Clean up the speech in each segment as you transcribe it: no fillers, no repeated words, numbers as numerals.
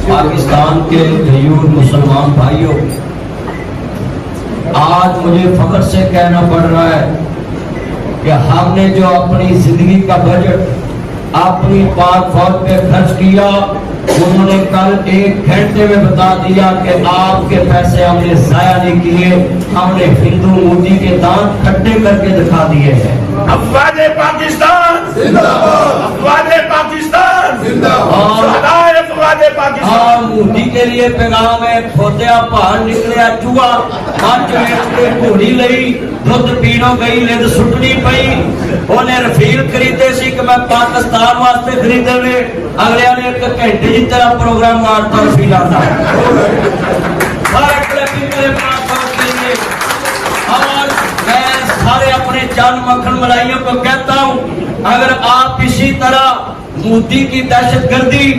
پاکستان کے غیور مسلمان بھائیوں، آج مجھے فخر سے کہنا پڑ رہا ہے کہ ہم نے جو اپنی زندگی کا بجٹ اپنی پاک فوج پہ خرچ کیا، انہوں نے کل 1 گھنٹے میں بتا دیا کہ آپ کے پیسے ہم نے ضائع نہیں کیے، ہم نے ہندو مودی کے دانت کھٹے کر کے دکھا دیے ہیں۔ افواج پاکستان زندہ باد، افواج پاکستان زندہ باد، افواج پاکستان۔ مودی کے لیے پیغام ہے، کھوتیا باہر نکلیا چوہا، مچ ویچ کے گھوڑی لئی، دودھ پینو گئی لد سٹنی پئی۔ انہیں رفیل خریدے سی کہ میں پاکستان واسطے خریدے لے، اگلے نے 1 گھنٹے جی طرح پروگرام مارتا رفیل آتا ہے۔ سارے کلیپنگ کرے پاک فوج کے لیے۔ اور میں سارے اپنے جان مکھن ملائیوں کو کہتا ہوں، اگر آپ اسی طرح مودی کی دہشت گردی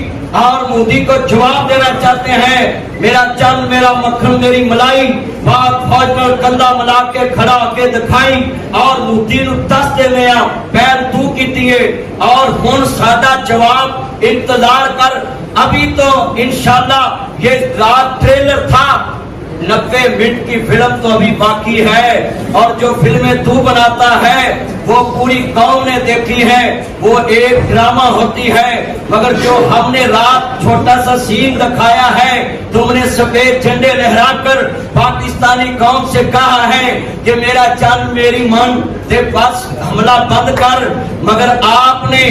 اور مودی کو جواب دینا چاہتے ہیں، میرا چند میرا مکھن میری ملائی پاک فوج میں کندھا ملا کے کھڑا کے دکھائی اور مودی نو دس دے لیا پیر تو کیتی ہے۔ اور ہن ساڈا جواب انتظار کر، ابھی تو انشاءاللہ یہ رات ٹریلر تھا، 90 منٹ کی فلم تو ابھی باقی ہے، اور جو فلمیں تو بناتا ہے وہ پوری قوم نے دیکھی ہے، وہ ایک ڈرامہ ہوتی ہے، مگر جو ہم نے رات چھوٹا سا سین دکھایا ہے، تم نے سفید جھنڈے لہرا کر پاکستانی قوم سے کہا ہے کہ میرا چند میری من تے بس حملہ بند کر، مگر آپ نے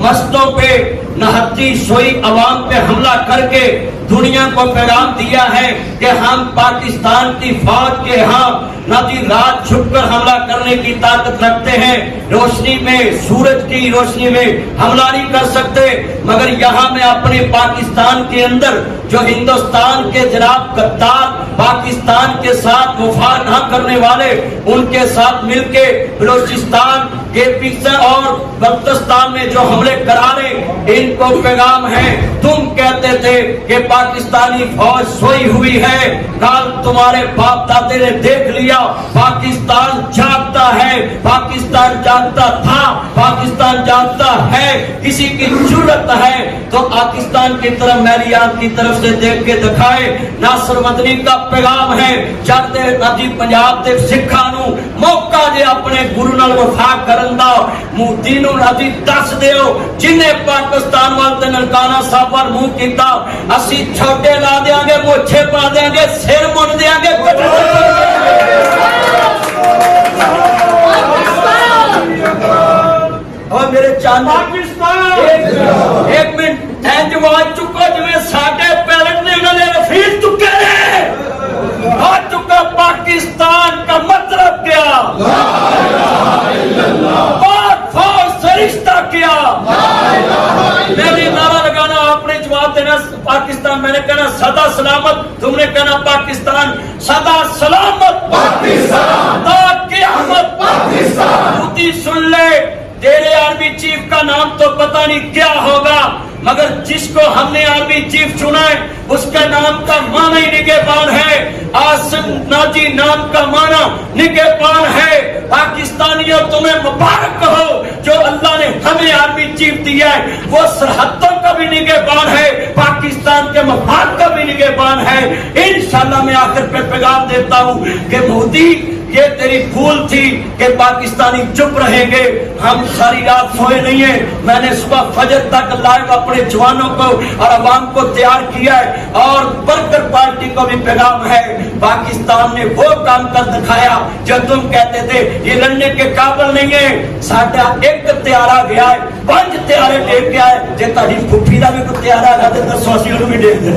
مستوں پہ نہتی سوئی عوام پہ حملہ کر کے دنیا کو پیغام دیا ہے کہ ہم پاکستان کی فوج کے ہاں نہ رات چھپ کر حملہ کرنے کی طاقت رکھتے ہیں، روشنی میں سورج کی روشنی میں حملہ نہیں کر سکتے، مگر یہاں میں اپنے پاکستان کے اندر جو ہندوستان کے جناب غدار پاکستان کے ساتھ وفا نہ کرنے والے، ان کے ساتھ مل کے بلوچستان کے پیچھے اور بلوچستان میں جو حملے کرارے، ان کو پیغام ہے، تم کہتے تھے کہ پاکستانی فوج سوئی ہوئی ہے، کل تمہارے باپ دادے نے دیکھ لیا پاکستان جاگتا ہے، پاکستان جاگتا تھا، پاکستان جاگتا ہے، کسی کی جرت ہے تو پاکستان کی طرف میری آنکھ کی طرف سے دیکھ کے دکھائے۔ ناصر مدنی کا پیغام ہے، چڑھتے ندی پنجاب دے سکھاں نو موقع دے اپنے گرو نال وفا کرن دا، مودی نو ندی دس دیو جنہیں پاکستان والے ننکانہ صاحب پر منہ کیتا، اسی چھوٹے لا دیاں گے، موچھے پا دیاں گے، سر من دیاں گے۔ اور میرے چاند ایک منٹ اینج آواز چکو جو ساڈے پیرنٹ نے انہوں نے رفیق چکے ہیں، آ چکا پاکستان کا مطلب کیا، پاک فوج سے رشتہ کیا، میری نعرہ لگانا آپ نے جواب دینا پاکستان، میں نے کہنا سدا سلامت، تم نے کہنا پاکستان سدا سلامت، پاکستان تا قیامت پاکستان۔ مودی سن لے، تیرے آرمی چیف کا نام تو پتہ نہیں کیا ہوگا، مگر جس کو ہم نے آرمی چیف چنا ہے اس کا نام کا معنی نگہبان ہے، آسم ناجی نام کا معنی نگہبان ہے۔ پاکستانیوں تمہیں مبارک ہو جو اللہ نے ہمیں آرمی چیف دیا ہے، وہ سرحدوں کا بھی نگہبان ہے، پاکستان کے مفاد کا بھی نگہبان ہے۔ انشاءاللہ میں آخر پہ پیغام دیتا ہوں کہ مودی یہ تیری بھول تھی کہ پاکستانی چپ رہیں گے، ہم ساری رات سوئے نہیں ہیں، میں نے صبح فجر تک لائیو اپنے جوانوں کو اور عوام کو تیار کیا ہے، اور ورکر پارٹی کو بھی پیغام ہے، پاکستان نے وہ کام کر دکھایا جو تم کہتے تھے یہ لڑنے کے قابل نہیں ہے، ساڈا ایک تیارہ گیا ہے، 5 تیارے لے کے آئے، جے تاری پھپھی دا بھی کوئی تیارہ ہے تو دسو اسی نوں بھی دیکھ دے۔